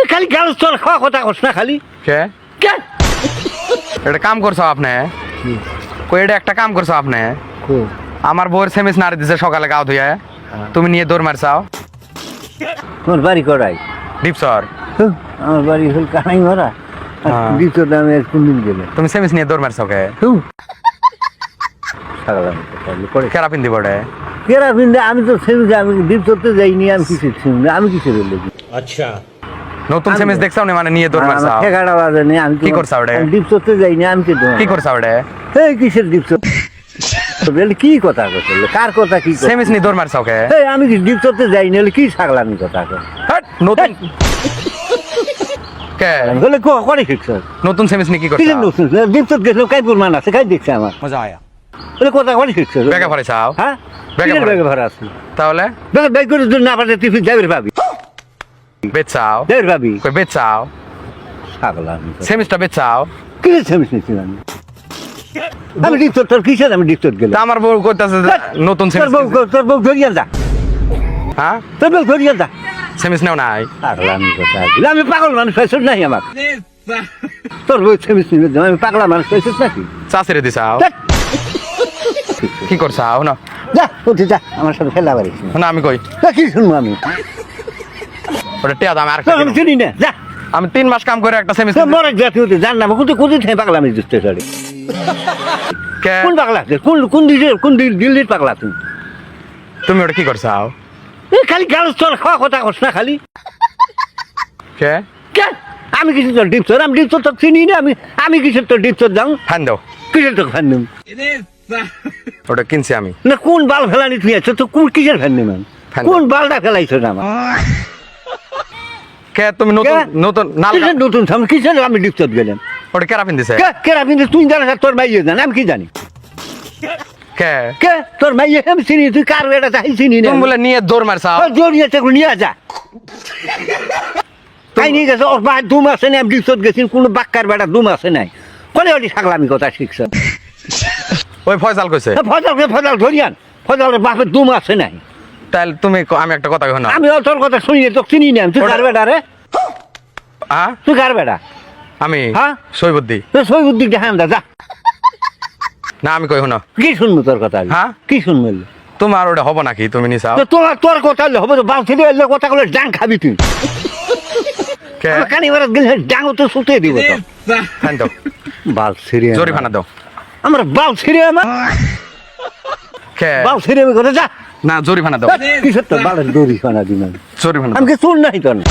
খালি গাল চল খাওয়া কথা কস না খালি কে কে এটা কাম করছো আপনি কই এটা একটা কাম করছো আপনি আমার বউয়ের সেমিস নাড়ি দিছে সকালে গাও ধুয়ে তুমি নিয়ে দৌড় মারছাও তোমার বাড়ি করাই ডিপসর আমার বাড়ি হল কানাই মারা দ্বিতীয় দামে কোনদিন গেলে তুমি সেমিস নিয়ে দৌড় মারছাও কে কেরা পিন্দি বড়ে কেরা বিন্দে আমি তো সেমিস আমি দ্বীপ চলতে যাইনি আমি কিসের সেমিস আমি কিসের লেগে अच्छा নতুন সেমিস দেখছাও নি মানে নিয়ে দৌড় মারছাও ঠেকাটা বাজে নেই আমি কি করছাও রে দ্বীপ চলতে যাইনি আমি কি করছাও রে এই কিসের দ্বীপ চল কি কথা করছিল কার কথা কি সেমিস নিয়ে দৌড় মারছাও কে এই আমি কি দ্বীপ চলতে যাইনি কি ছাগলামি কথা কর হট নতুন কে বলে করে শিখছ নতুন সেমিস নিয়ে কি কি করছাও নতুন দ্বীপ চল গেছিল কাই প্রমাণ আছে কাই দেখছে আমার মজা আয়া বলে কথা করে শিখছ ব্যাগে ভরেছাও হ্যাঁ ব্যাগে ভরে। ব্যাগে ভরা আছে তাহলে ব্যাগ করে না পারে তুই যাবে ভাবি বেচাও যাবে ভাবি কই বেচাও ছাগলামি সেমিসটা বেচাও কি সেমিস নিছি আমি দ্বীপ চল তোর কিসের আমি দ্বীপ চল গেলাম তা আমার বউ কইতাছে যে নতুন তোর সেমিস বউ ধরিয়া যা হ্যাঁ তোর বউ ধরিয়া যা সেমিস নাও নাই পাগলামি কথা আমি পাগল মানুষ পেয়েছ নাই আমার তোর বউ সেমিস নিবে আমি পাগলা মানুষ পেয়েছ নাকি চাষিরে দিছাও ধ্যাৎ। কি করছাও না যা উঠে যা আমার সাথে খেলা পারিস না না আমি কই কি শুনবো আমি ওটা টিয়া দাম আর তোর আমি চিনি না যা আমি 3 মাস কাম করে একটা সেমিস মরে জাতি হতে জান না কোথায় কোথায় থেকে পাগলামি দিতে চলে কে কোন পাগলা আছে? কোন দিল্লির পাগলা তুই তুমি ওটা কি করছাও খালি গাল চল খাওয়া কথা কস না খালি কে কে আমি কিছু তোর ডিপচর আমি ডিপচর তোর চিনি না আমি কিসের তোর ডিপচর যাও ফ্যান দাও কিসের তোর ফ্যান নিম ওটা কিনছি আমি না কোন বাল ফেলানি তুই আছো তো কোন কিসের ফ্যান নিম ফ্যান কোন বালটা ফেলাইছো না আমার কে তুমি নতুন কে? নতুন নাল কিসের নতুন সামনে কিসের আমি ডিপচর গেলাম ওটা কেরা পিন দিছে কে রাবিন্দ্র তুই জানিস আর তোর মাইয়ে জানে আমি কি জানি কে কে তোর মাইয়ে আমি চিনি তুই কার বেটা চাই চিনি না তুমি বলে নিয়ে দৌড় মারছাও জড়িয়ে থেকে নিয়ে যা তাই নিয়ে গেছে ওর বাড়ি দুম আছে না আমি ডিপচর গেছি কোনো বাক্কার বেটা দুম আছে নাই কলে ওটি ছাগলামি কথা শিখছ ওই ফয়সাল কইছে ফজল ধরিয়ান ফজলের বাপের দুম আছে নাই তাহলে তুমি আমি একটা কথা কই না আমি তোর কথা শুনি তো চিনি না তুই কার বেটা রে হ্যাঁ তুই কার বেটা আমি হ্যাঁ? সৈবুদ্দি তুই সই বুদ্ধি দেখান দা যা না আমি কই না কি শুনবো তোর কথা আমি? হ্যাঁ? কি শুনবো তোমার ওটা হবো নাকি তুমি নিছাও তোর কথা হবে তো বাল ছেলে এলে কথা বলে ডাং খাবি তুই কে আমার কানি মারা গেলে ডাং তো শুতে দিব তো ফ্যান দাও বাল ছিড়ে জরিমানা দাও আমার বাল ছিড়ে আমার কে বাল ছিড়ে আমি কথা যা না জরিমানা দাও কিসের তো বালের দড়ি খানা দিন জরিমানা দাও। আমি কি চোর নাই তো না